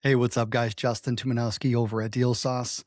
Hey, what's up, guys? Justin Tumanowski over at Deal Sauce.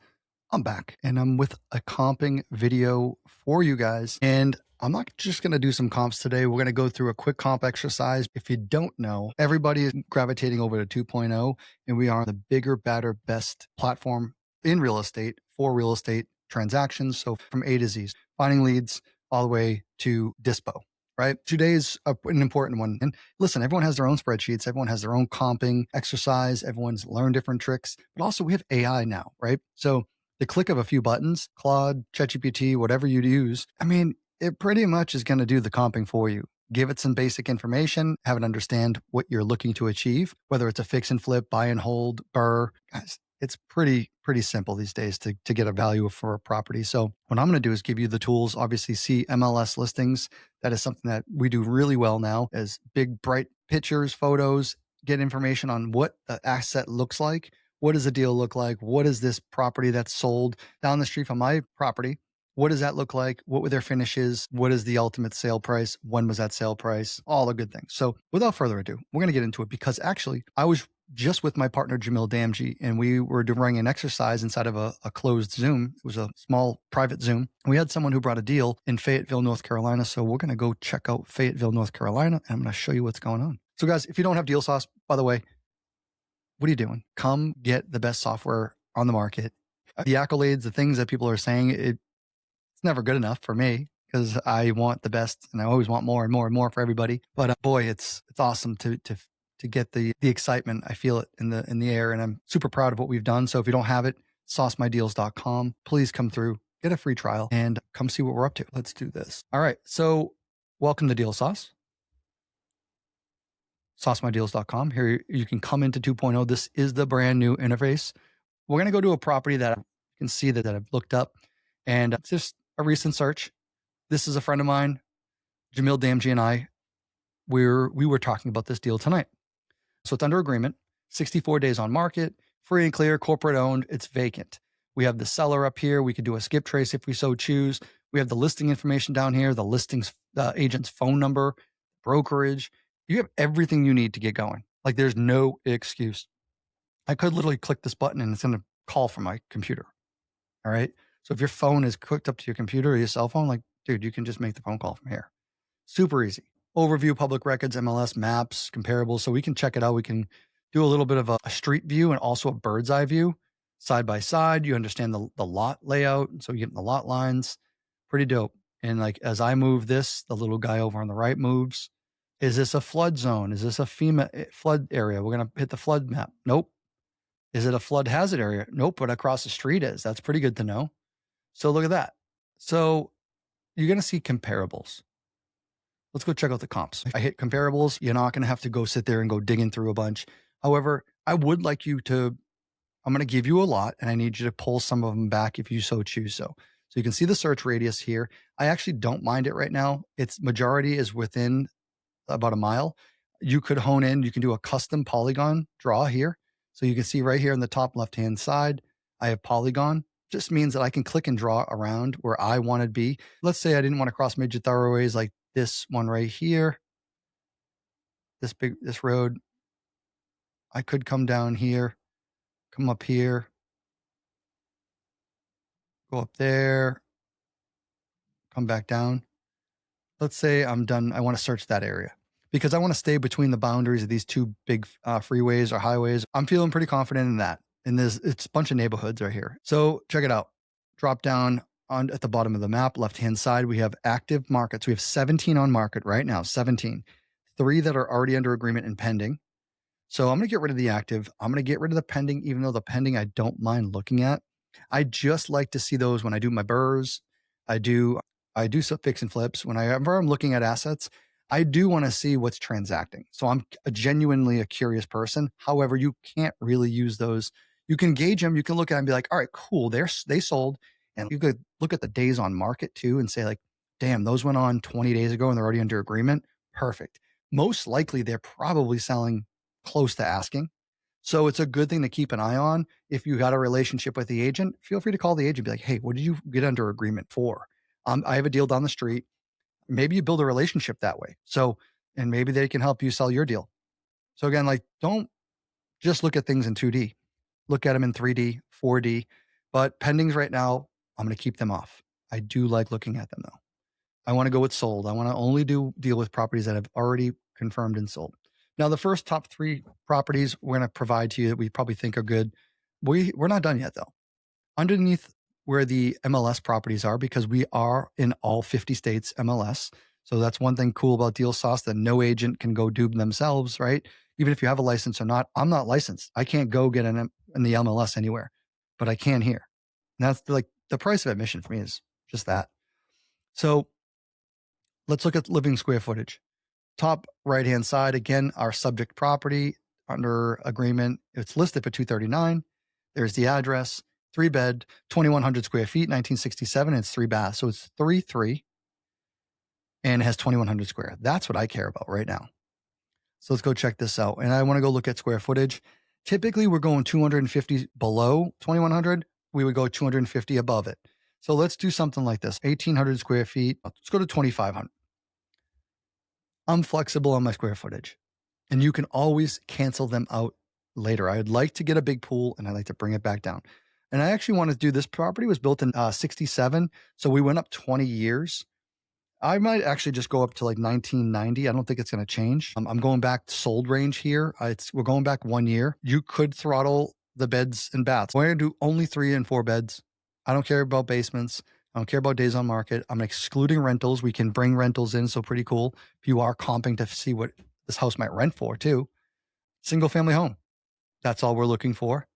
I'm back and I'm with a comping video for you guys. And I'm not just going to do some comps today. We're going to go through a quick comp exercise. If you don't know, everybody is gravitating over to 2.0, and we are the bigger, better, best platform in real estate for real estate transactions. So from A to Z, finding leads all the way to dispo. Right. Today's an important one. And listen, everyone has their own spreadsheets. Everyone has their own comping exercise. Everyone's learned different tricks, but also we have AI now, right? So the click of a few buttons, Claude, ChatGPT, whatever you use, I mean, it pretty much is going to do the comping for you. Give it some basic information, have it understand what you're looking to achieve, whether it's a fix and flip, buy and hold, BRRRR. Guys, it's pretty simple these days to get a value for a property. So what I'm going to do is give you the tools. Obviously, see MLS listings. That is something that we do really well now, as big, bright pictures, photos, get information on what the asset looks like. What does the deal look like? What is this property that's sold down the street from my property? What does that look like? What were their finishes? What is the ultimate sale price? When was that sale price? All the good things. So without further ado, we're going to get into it, because actually I was just with my partner, Jamil Damji, and we were doing an exercise inside of a closed Zoom. It was a small private Zoom. We had someone who brought a deal in Fayetteville, North Carolina. So we're going to go check out Fayetteville, North Carolina, and I'm going to show you what's going on. So guys, if you don't have Deal Sauce, by the way, what are you doing? Come get the best software on the market. The accolades, the things that people are saying, it's never good enough for me, because I want the best and I always want more and more and more for everybody. But boy, it's awesome to get the excitement. I feel it in the air, and I'm super proud of what we've done. So if you don't have it, saucemydeals.com, please come through, get a free trial, and come see what we're up to. Let's do this. All right. So welcome to Deal Sauce. saucemydeals.com. Here you can come into 2.0. This is the brand new interface. We're going to go to a property that you can see that I've looked up, and it's just a recent search. This is a friend of mine, Jamil Damji, and I. We were talking about this deal tonight. So it's under agreement, 64 days on market, free and clear, corporate owned, it's vacant. We have the seller up here. We could do a skip trace if we so choose. We have the listing information down here, the agent's phone number, brokerage. You have everything you need to get going. Like, there's no excuse. I could literally click this button and it's going to call from my computer. All right. So if your phone is hooked up to your computer or your cell phone, like, dude, you can just make the phone call from here. Super easy. Overview, public records, MLS, maps, comparables. So we can check it out. We can do a little bit of a street view and also a bird's eye view, side by side. You understand the lot layout. So you get the lot lines. Pretty dope. And like, as I move this, the little guy over on the right moves. Is this a flood zone? Is this a FEMA flood area? We're going to hit the flood map. Nope. Is it a flood hazard area? Nope. But across the street is. That's pretty good to know. So look at that. So you're going to see comparables. Let's go check out the comps. I hit comparables. You're not going to have to go sit there and go digging through a bunch. However, I would like you to, I'm going to give you a lot, and I need you to pull some of them back if you so choose so. So you can see the search radius here. I actually don't mind it right now. Its majority is within about a mile. You could hone in. You can do a custom polygon draw here. So you can see right here in the top left-hand side, I have polygon. Just means that I can click and draw around where I want to be. Let's say I didn't want to cross major thoroughways like this one right here, this road. I could come down here, come up here, go up there, come back down. Let's say I'm done. I want to search that area because I want to stay between the boundaries of these two big freeways or highways. I'm feeling pretty confident in that. And it's a bunch of neighborhoods right here. So check it out. Drop down at the bottom of the map, left-hand side, we have active markets. We have 17 on market right now, 17. 3 that are already under agreement and pending. So I'm going to get rid of the active. I'm going to get rid of the pending, even though the pending I don't mind looking at. I just like to see those when I do my BRRRRs. I do some fix and flips. Whenever I'm looking at assets, I do want to see what's transacting. So I'm genuinely a curious person. However, you can't really use those. You can gauge them. You can look at them and be like, all right, cool. They sold. And you could look at the days on market too and say like, damn, those went on 20 days ago and they're already under agreement. Perfect. Most likely they're probably selling close to asking. So it's a good thing to keep an eye on. If you got a relationship with the agent, feel free to call the agent. Be like, hey, what did you get under agreement for? I have a deal down the street. Maybe you build a relationship that way. So, and maybe they can help you sell your deal. So again, like, don't just look at things in 2D. Look at them in 3D, 4D. But pendings right now, I'm going to keep them off. I do like looking at them though. I want to go with sold. I want to only deal with properties that have already confirmed and sold. Now, the first top 3 properties we're going to provide to you that we probably think are good. We're not done yet though. Underneath where the MLS properties are, because we are in all 50 states MLS. So that's one thing cool about Deal Sauce, that no agent can go do themselves, right? Even if you have a license or not. I'm not licensed. I can't go get in the MLS anywhere, but I can here. And that's like the price of admission for me is just that. So let's look at living square footage. Top right-hand side, again, our subject property under agreement. It's listed for $239. There's the address, 3-bed, 2,100 square feet, 1967. And it's 3 baths. So it's 3-3 and it has 2,100 square. That's what I care about right now. So let's go check this out. And I want to go look at square footage. Typically, we're going 250 below 2,100. We would go 250 above it. So let's do something like this. 1,800 square feet. Let's go to 2,500. I'm flexible on my square footage, and you can always cancel them out later. I'd like to get a big pool and I'd like to bring it back down. And I actually want to do this property was built in 67. So we went up 20 years. I might actually just go up to like 1990. I don't think it's going to change. I'm going back to sold range here. We're going back 1 year. You could throttle the beds and baths. We're going to do only 3 and 4 beds. I don't care about basements. I don't care about days on market. I'm excluding rentals. We can bring rentals in, so pretty cool. If you are comping to see what this house might rent for too. Single family home. That's all we're looking for.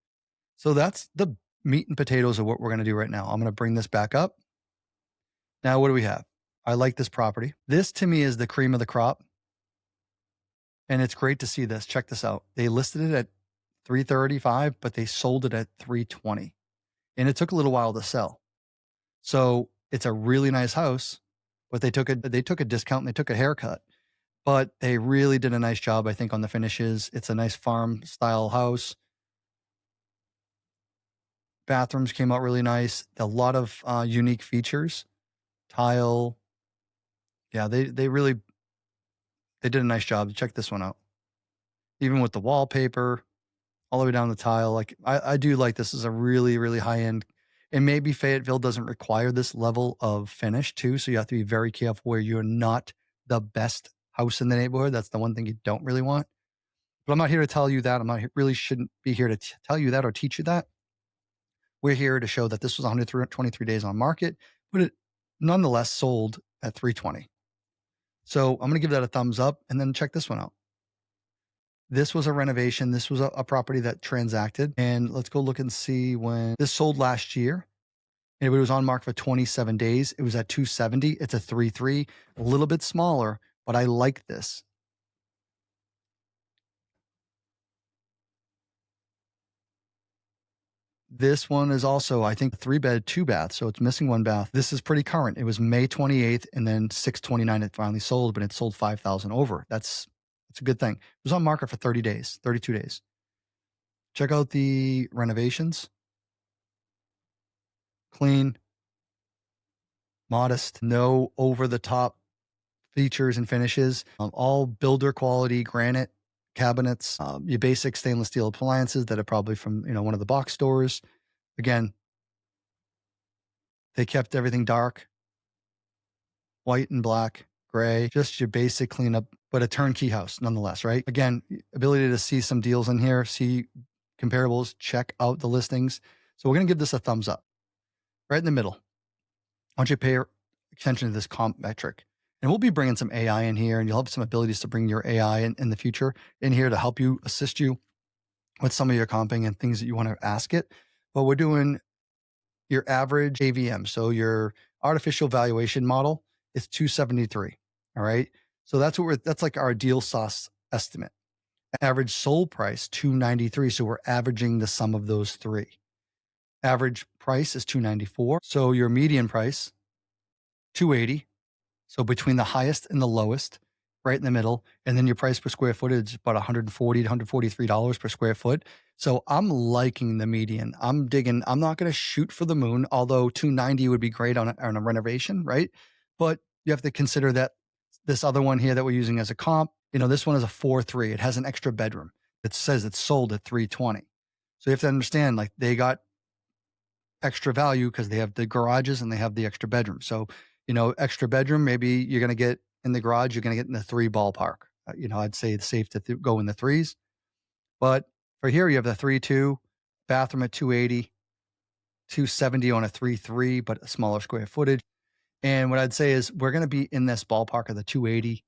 So that's the meat and potatoes of what we're going to do right now. I'm going to bring this back up. Now, what do we have? I like this property. This to me is the cream of the crop. And it's great to see this. Check this out. They listed it at $335, but they sold it at $320. And it took a little while to sell. So it's a really nice house, but they took a discount and they took a haircut, but they really did a nice job, I think, on the finishes. It's a nice farm style house. Bathrooms came out really nice. A lot of unique features, tile. Yeah, they did a nice job. Check this one out. Even with the wallpaper, all the way down the tile. Like I do like this is a really, really high end. And maybe Fayetteville doesn't require this level of finish too. So you have to be very careful where you're not the best house in the neighborhood. That's the one thing you don't really want. But I'm not here to tell you that. Really shouldn't be here to tell you that or teach you that. We're here to show that this was 123 days on market, but it nonetheless sold at $320. So I'm going to give that a thumbs up and then check this one out. This was a renovation. This was a property that transacted. And let's go look and see when this sold last year. And it was on market for 27 days. It was at $270. It's a 3-3, a little bit smaller, but I like this. This one is also, I think, 3-bed, 2-bath. So it's missing 1 bath. This is pretty current. It was May 28th and then 6/29 it finally sold, but it sold 5,000 over. That's a good thing. It was on market for 30 days, 32 days. Check out the renovations. Clean, modest, no over the top features and finishes. All builder quality granite cabinets, your basic stainless steel appliances that are probably from one of the box stores. Again, they kept everything dark, white and black, gray, just your basic cleanup, but a turnkey house nonetheless, right? Again, ability to see some deals in here, see comparables, check out the listings. So we're going to give this a thumbs up. Right in the middle. I want you to pay attention to this comp metric. And we'll be bringing some AI in here, and you'll have some abilities to bring your AI in the future in here to help you, assist you with some of your comping and things that you want to ask it. But we're doing your average AVM. So your artificial valuation model is 273. All right. So that's like our deal sauce estimate. Average sold price, 293. So we're averaging the sum of those 3. Average price is 294. So your median price, 280. So between the highest and the lowest, right in the middle. And then your price per square foot is about $140 to $143 per square foot. So I'm liking the median. I'm digging. I'm not going to shoot for the moon, although 290 would be great on a renovation, right? But you have to consider that this other one here that we're using as a comp, this one is a 4-3. It has an extra bedroom. it says it's sold at 320. So you have to understand, like, they got extra value because they have the garages and they have the extra bedroom. So, extra bedroom, maybe you're going to get in the garage, you're going to get in the 3 ballpark. I'd say it's safe to go in the 3s. But for here, you have the 3.2, bathroom at 280, 270 on a 3.3, but a smaller square footage. And what I'd say is we're going to be in this ballpark of the 280.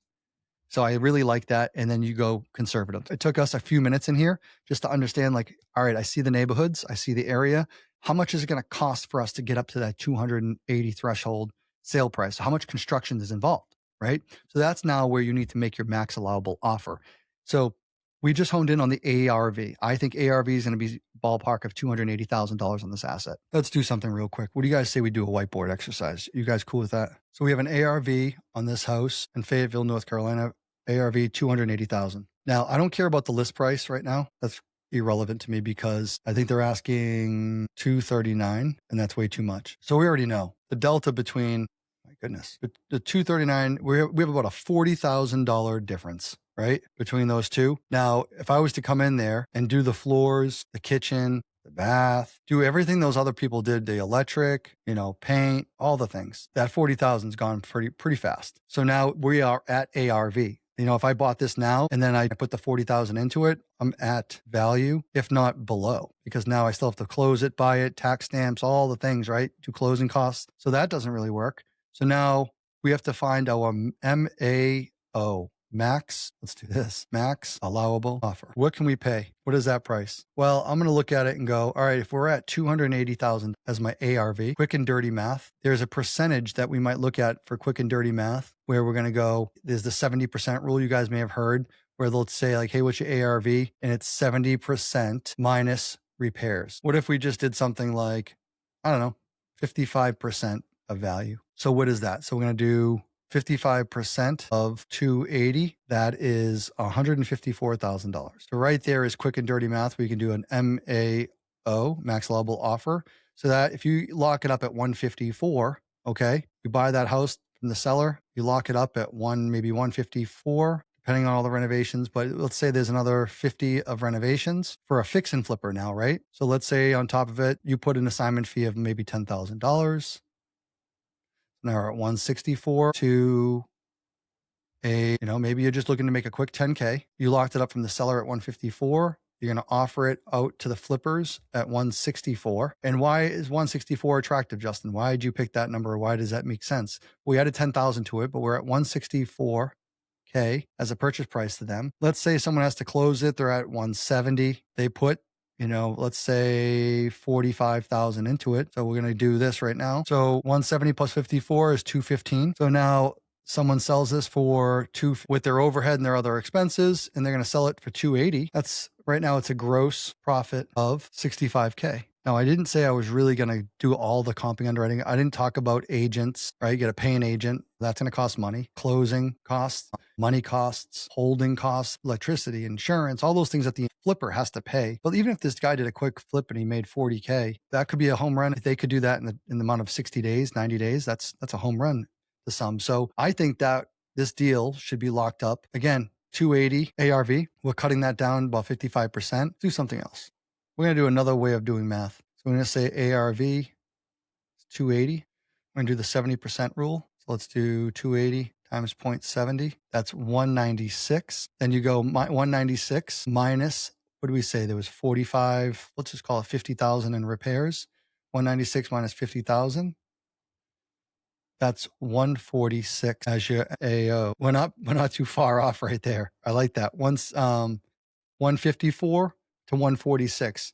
So I really like that. And then you go conservative. It took us a few minutes in here just to understand, like, all right, I see the neighborhoods, I see the area. How much is it going to cost for us to get up to that 280 threshold sale price? How much construction is involved, right? So that's now where you need to make your max allowable offer. So we just honed in on the ARV. I think ARV is going to be ballpark of $280,000 on this asset. Let's do something real quick. What do you guys say we do a whiteboard exercise? You guys cool with that? So we have an ARV on this house in Fayetteville, North Carolina. ARV 280,000. Now, I don't care about the list price right now. That's irrelevant to me because I think they're asking 239 and that's way too much. So we already know the delta between, my goodness, the 239, we have about a $40,000 difference, right? Between those two. Now, if I was to come in there and do the floors, the kitchen, the bath, do everything those other people did, the electric, paint, all the things, that 40,000's gone pretty fast. So now we are at ARV. If I bought this now and then I put the 40,000 into it, I'm at value, if not below, because now I still have to close it, buy it, tax stamps, all the things, right? Do closing costs. So that doesn't really work. So now we have to find our MAO. Max, let's do this. Max allowable offer. What can we pay? What is that price? Well, I'm going to look at it and go, all right, if we're at 280,000 as my ARV, quick and dirty math, there's a percentage that we might look at for quick and dirty math where we're going to go, there's the 70% rule you guys may have heard where they'll say like, hey, what's your ARV? And it's 70% minus repairs. What if we just did something like, I don't know, 55% of value? So what is that? So we're going to do 55% of 280, that is $154,000. So right there is quick and dirty math. We can do an MAO, max allowable offer. So that if you lock it up at 154, okay, you buy that house from the seller, you lock it up at maybe 154, depending on all the renovations. But let's say there's another 50 of renovations for a fix and flipper now, right? So let's say on top of it, you put an assignment fee of maybe $10,000. Now we're at 164 to maybe you're just looking to make a quick 10K. You locked it up from the seller at 154. You're going to offer it out to the flippers at 164. And why is 164 attractive, Justin? Why did you pick that number? Why does that make sense? We added 10,000 to it, but we're at 164K as a purchase price to them. Let's say someone has to close it. They're at 170. They put let's say 45,000 into it. So we're going to do this right now. So 170 plus 54 is 215. So now someone sells this for with their overhead and their other expenses, and they're going to sell it for 280. That's right now it's a gross profit of 65K. Now, I didn't say I was really going to do all the comping underwriting. I didn't talk about agents, right? You got to pay an agent. That's going to cost money. Closing costs, money costs, holding costs, electricity, insurance, all those things that the flipper has to pay. But even if this guy did a quick flip and he made 40K, that could be a home run. If they could do that in the amount of 60 days, 90 days, that's a home run to some. So I think that this deal should be locked up. Again, 280 ARV. We're cutting that down about 55%. Do something else. We're going to do another way of doing math. So we're going to say ARV is 280. We're going to do the 70% rule. So let's do 280 times 0.70. That's 196. Then you go 196 minus, what do we say? There was 45, let's just call it 50,000 in repairs. 196 minus 50,000. That's 146 as your AO. We're not too far off right there. I like that. 154 to 146.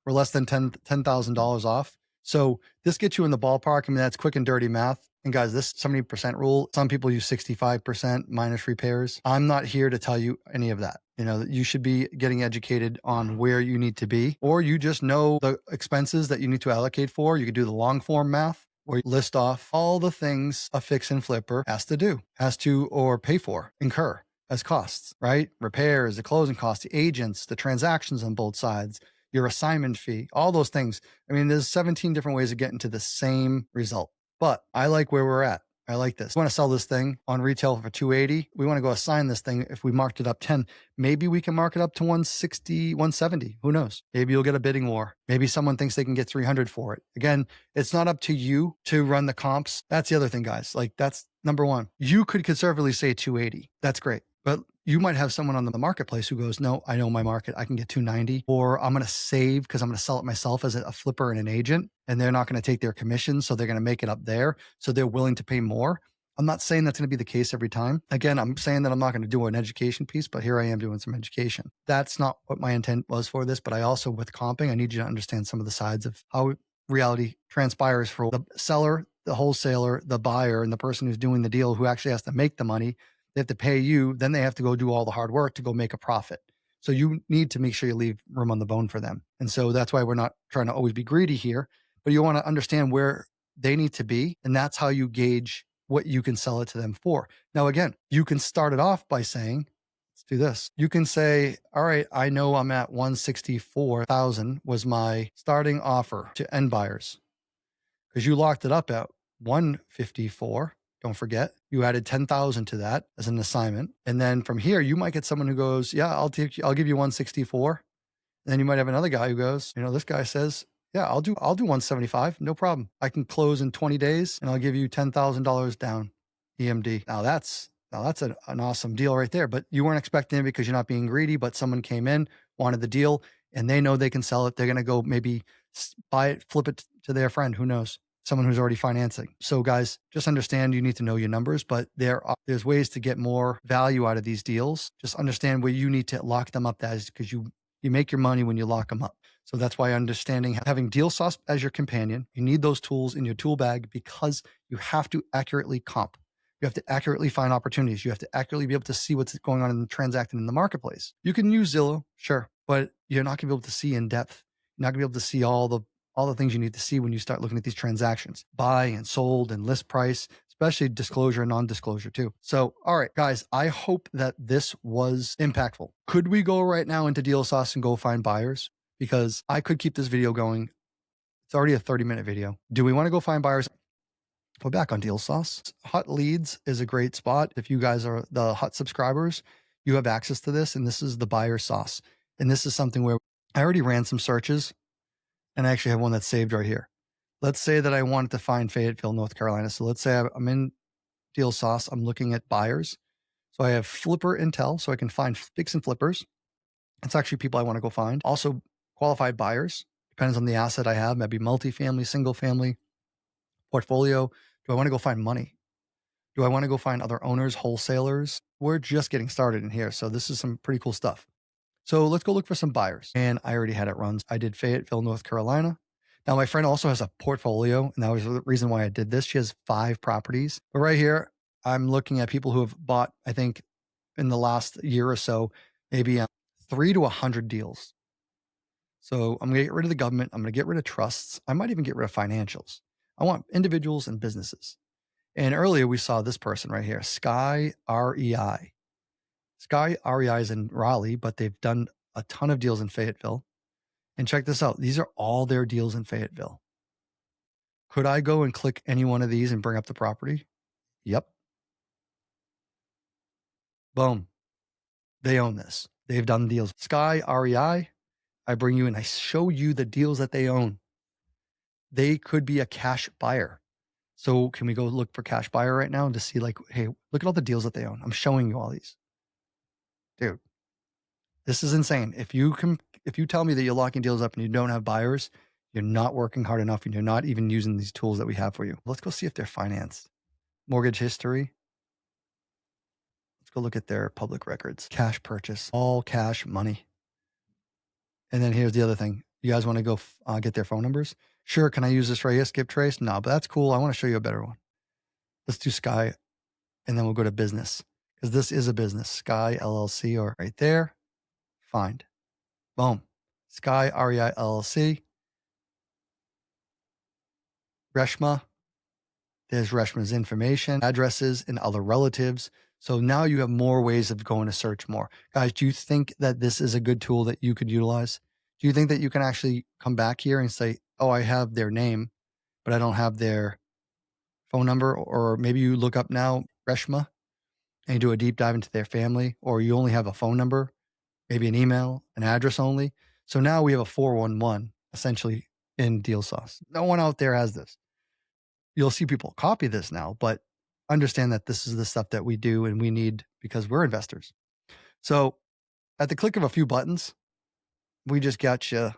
We're less than $10,000 off. So this gets you in the ballpark. I mean, that's quick and dirty math. And guys, this 70% rule, some people use 65% minus repairs. I'm not here to tell you any of that. You should be getting educated on where you need to be, or you just know the expenses that you need to allocate for. You could do the long form math, where you list off all the things a fix and flipper has to or pay for, incur as costs, right? Repairs, the closing costs, the agents, the transactions on both sides, your assignment fee, all those things. I mean, there's 17 different ways of getting to the same result, but I like where we're at. I like this. We want to sell this thing on retail for 280. We want to go assign this thing. If we marked it up 10, maybe we can mark it up to 160, 170. Who knows? Maybe you'll get a bidding war. Maybe someone thinks they can get 300 for it. Again, it's not up to you to run the comps. That's the other thing, guys. Like, that's number one. You could conservatively say 280. That's great. But you might have someone on the marketplace who goes, no, I know my market. I can get 290, or I'm going to save because I'm going to sell it myself as a flipper and an agent, and they're not going to take their commission. So they're going to make it up there. So they're willing to pay more. I'm not saying that's going to be the case every time. Again, I'm saying that I'm not going to do an education piece, but here I am doing some education. That's not what my intent was for this, but I also, with comping, I need you to understand some of the sides of how reality transpires for the seller, the wholesaler, the buyer, and the person who's doing the deal who actually has to make the money. They have to pay you, then they have to go do all the hard work to go make a profit. So you need to make sure you leave room on the bone for them. And so that's why we're not trying to always be greedy here, but you want to understand where they need to be. And that's how you gauge what you can sell it to them for. Now, again, you can start it off by saying, let's do this. You can say, all right, I know I'm at 164,000 was my starting offer to end buyers, because you locked it up at 154. Don't forget, you added 10,000 to that as an assignment. And then from here, you might get someone who goes, yeah, I'll give you 164. And then you might have another guy who goes, this guy says, yeah, I'll do 175. No problem. I can close in 20 days and I'll give you $10,000 down EMD. Now that's an awesome deal right there, but you weren't expecting it because you're not being greedy, but someone came in, wanted the deal, and they know they can sell it. They're going to go maybe buy it, flip it to their friend. Who knows? Someone who's already financing. So guys, just understand you need to know your numbers, but there's ways to get more value out of these deals. Just understand where you need to lock them up as, because you make your money when you lock them up. So that's why understanding having Deal Sauce as your companion, you need those tools in your tool bag, because you have to accurately comp. You have to accurately find opportunities. You have to accurately be able to see what's going on and transacting in the marketplace. You can use Zillow, sure, but you're not going to be able to see in depth. You're not going to be able to see all the things you need to see when you start looking at these transactions, buy and sold and list price, especially disclosure and non-disclosure too. So, all right, guys, I hope that this was impactful. Could we go right now into Deal Sauce and go find buyers? Because I could keep this video going. It's already a 30-minute video. Do we want to go find buyers? We're back on Deal Sauce. Hut Leads is a great spot. If you guys are the Hut subscribers, you have access to this, and this is the buyer sauce. And this is something where I already ran some searches, and I actually have one that's saved right here. Let's say that I wanted to find Fayetteville, North Carolina. So let's say I'm in Deal Sauce. I'm looking at buyers. So I have flipper intel, so I can find fix and flippers. It's actually people I want to go find. Also qualified buyers. Depends on the asset I have. Maybe multifamily, single family, portfolio. Do I want to go find money? Do I want to go find other owners, wholesalers? We're just getting started in here. So this is some pretty cool stuff. So let's go look for some buyers. And I already had it run. I did Fayetteville, North Carolina. Now my friend also has a portfolio, and that was the reason why I did this. She has 5 properties. But right here, I'm looking at people who have bought, I think in the last year or so, maybe 3 to 100 deals. So I'm going to get rid of the government. I'm going to get rid of trusts. I might even get rid of financials. I want individuals and businesses. And earlier we saw this person right here, Sky REI. Sky REI is in Raleigh, but they've done a ton of deals in Fayetteville. And check this out. These are all their deals in Fayetteville. Could I go and click any one of these and bring up the property? Yep. Boom. They own this. They've done deals. Sky REI, I bring you in. I show you the deals that they own. They could be a cash buyer. So can we go look for cash buyer right now and to see like, hey, look at all the deals that they own. I'm showing you all these. Dude, this is insane. If you tell me that you're locking deals up and you don't have buyers, you're not working hard enough and you're not even using these tools that we have for you. Let's go see if they're financed. Mortgage history. Let's go look at their public records. Cash purchase, all cash money. And then here's the other thing. You guys want to go get their phone numbers? Sure. Can I use this right here? Skip trace? No, but that's cool. I want to show you a better one. Let's do Sky, and then we'll go to business, because this is a business. Sky LLC, or right there. Find. Boom. Sky REI LLC. Reshma. There's Reshma's information, addresses, and other relatives. So now you have more ways of going to search more. Guys, do you think that this is a good tool that you could utilize? Do you think that you can actually come back here and say, oh, I have their name, but I don't have their phone number, or maybe you look up now Reshma and you do a deep dive into their family, or you only have a phone number, maybe an email, an address only. So now we have a 411 essentially in Deal Sauce. No one out there has this. You'll see people copy this now, but understand that this is the stuff that we do and we need because we're investors. So at the click of a few buttons, we just got you,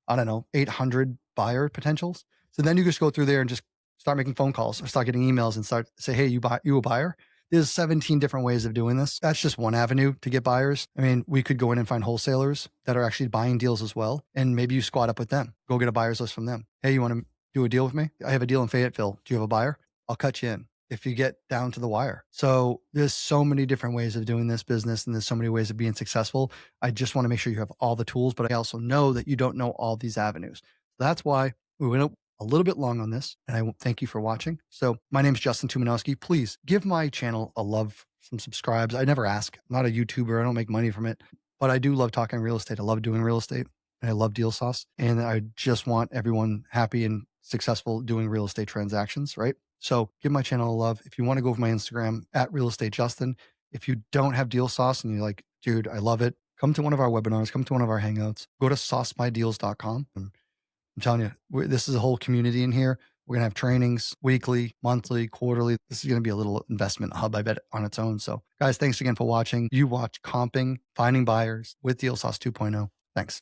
I don't know, 800 buyer potentials. So then you just go through there and just start making phone calls or start getting emails and start say, hey, you a buyer? There's 17 different ways of doing this. That's just one avenue to get buyers. I mean, we could go in and find wholesalers that are actually buying deals as well. And maybe you squat up with them, go get a buyer's list from them. Hey, you want to do a deal with me? I have a deal in Fayetteville. Do you have a buyer? I'll cut you in if you get down to the wire. So there's so many different ways of doing this business and there's so many ways of being successful. I just want to make sure you have all the tools, but I also know that you don't know all these avenues. That's why we went a little bit long on this, and I thank you for watching. So my name is Justin Tumanowski. Please give my channel a love, some subscribes. I never ask. I'm not a YouTuber. I don't make money from it, but I do love talking real estate. I love doing real estate, and I love Deal Sauce, and I just want everyone happy and successful doing real estate transactions, right? So give my channel a love. If you want to go over my Instagram at Real Estate Justin. If you don't have Deal Sauce and you're like, dude, I love it, come to one of our webinars, come to one of our hangouts, go to saucemydeals.com. And I'm telling you, this is a whole community in here. We're going to have trainings weekly, monthly, quarterly. This is going to be a little investment hub, I bet, on its own. So guys, thanks again for watching. You watch Comping, Finding Buyers with Deal Sauce 2.0. Thanks.